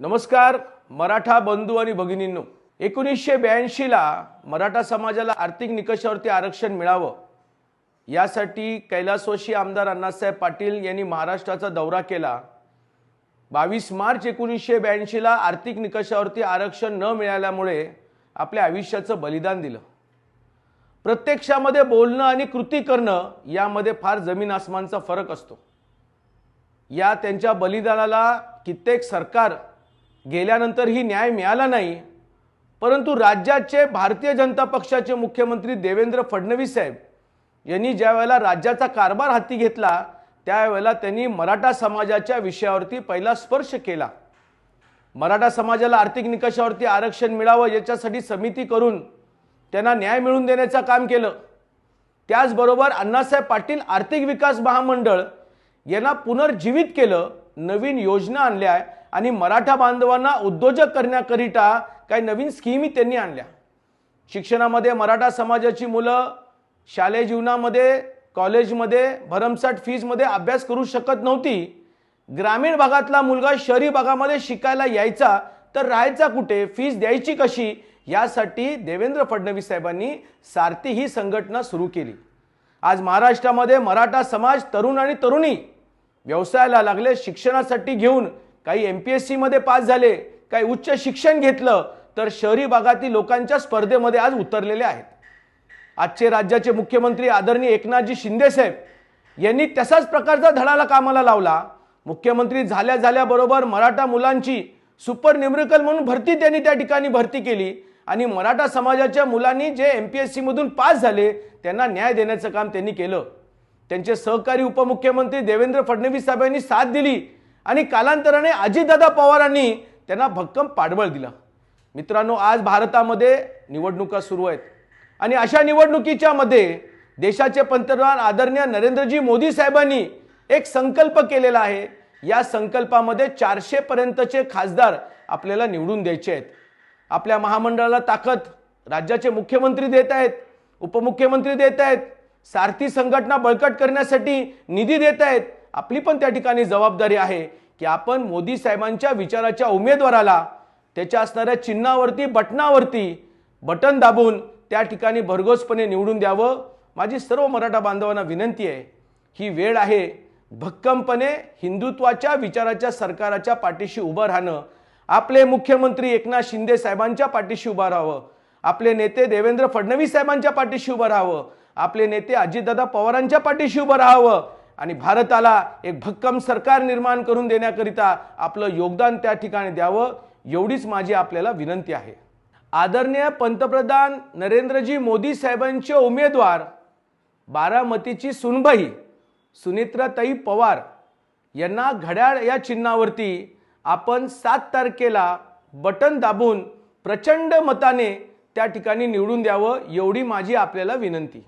नमस्कार मराठा बंधू आणि भगिनींनो, 1982 ला मराठा समाजाला आर्थिक निकषावरती आरक्षण मिळावं यासाठी कैलासवासी आमदार अण्णासाहेब पाटील यांनी महाराष्ट्राचा दौरा केला। 22 मार्च 1982 ला आर्थिक निकषावरती आरक्षण न मिळाल्यामुळे आपल्या आयुष्याचं बलिदान दिलं। प्रत्यक्षामध्ये बोलणं आणि कृती करणं यामध्ये फार जमीन आसमानचा फरक असतो। या त्यांच्या बलिदानाला कित्येक सरकार गेल्यानंतरही न्याय मिळाला नाही, परंतु राज्याचे भारतीय जनता पक्षाचे मुख्यमंत्री देवेंद्र फडणवीस साहेब यांनी ज्या वेळेला राज्याचा कारभार हाती घेतला त्यावेळेला त्यांनी मराठा समाजाच्या विषयावरती पहिला स्पर्श केला। मराठा समाजाला आर्थिक निकषावरती आरक्षण मिळावं याच्यासाठी समिती करून त्यांना न्याय मिळवून देण्याचं काम केलं। त्याचबरोबर अण्णासाहेब पाटील आर्थिक विकास महामंडळ यांना पुनर्जीवित केलं, नवीन योजना आणल्या आणि मराठा बांधवांना उद्योजक करण्याकरिता काही नवीन स्कीमी त्यांनी आणल्या। शिक्षणामध्ये मराठा समाजाची मुलं शालेय जीवनामध्ये कॉलेजमध्ये भरमसाठ फीजमध्ये अभ्यास करू शकत नव्हती। ग्रामीण भागातला मुलगा शहरी भागामध्ये शिकायला यायचा तर राहायचा कुठे, फीज द्यायची कशी, यासाठी देवेंद्र फडणवीस साहेबांनी सारथी ही संघटना सुरू केली। आज महाराष्ट्रामध्ये मराठा समाज तरुण आणि तरुणी व्यवसायाला लागले, शिक्षणासाठी घेऊन काही MPSC मध्ये पास झाले, काही उच्च शिक्षण घेतलं तर शहरी भागातील लोकांच्या स्पर्धेमध्ये आज उतरलेले आहेत। आजचे राज्याचे मुख्यमंत्री आदरणीय एकनाथजी शिंदे साहेब यांनी तसाच प्रकारचा धडाला कामाला लावला। मुख्यमंत्री झाल्याबरोबर मराठा मुलांची सुपर न्यूमेरिकल म्हणून भरती त्यांनी त्या ठिकाणी भरती केली आणि मराठा समाजाच्या मुलांनी जे MPSC मधून पास झाले त्यांना न्याय देण्याचं काम त्यांनी केलं। त्यांचे सहकारी उपमुख्यमंत्री देवेंद्र फडणवीस साहेबांनी साथ दिली आणि कालांतराने अजितदादा पवारांनी त्यांना भक्कम पाठबळ दिलं। मित्रांनो, आज भारतामध्ये निवडणुका सुरू आहेत आणि अशा निवडणुकीच्या मध्ये देशाचे पंतप्रधान आदरणीय नरेंद्रजी मोदी साहेबांनी एक संकल्प केलेला आहे। या संकल्पामध्ये 400 पर्यंतचे खासदार आपल्याला निवडून द्यायचे आहेत। आपल्या महामंडळाला ताकद राज्याचे मुख्यमंत्री देत आहेत, उपमुख्यमंत्री देत आहेत, सारथी संघटना बळकट करण्यासाठी निधी देत आहेत। आपली पण त्या ठिकाणी जबाबदारी आहे की आपण मोदी साहेबांच्या विचाराच्या उमेदवाराला त्याच्या असणाऱ्या चिन्हावरती बटनावरती बटन दाबून त्या ठिकाणी भरघोसपणे निवडून द्यावं। माझी सर्व मराठा बांधवांना विनंती आहे, ही वेळ आहे भक्कमपणे हिंदुत्वाच्या विचाराच्या सरकाराच्या पाठीशी उभं राहणं। आपले मुख्यमंत्री एकनाथ शिंदे साहेबांच्या पाठीशी उभं राहावं, आपले नेते देवेंद्र फडणवीस साहेबांच्या पाठीशी उभं राहावं, आपले नेते अजितदादा पवारांच्या पाठीशी उभं राहावं आणि भारताला एक भक्कम सरकार निर्माण करून देण्याकरिता आपलं योगदान त्या ठिकाणी द्यावं, एवढीच माझी आपल्याला विनंती आहे। आदरणीय पंतप्रधान नरेंद्रजी मोदी साहेबांचे उमेदवार बारामतीची सुनबाई सुनेत्राताई पवार यांना घड्याळ या चिन्हावरती आपण 7 तारखेला बटन दाबून प्रचंड मताने त्या ठिकाणी निवडून द्यावं, एवढी माझी आपल्याला विनंती।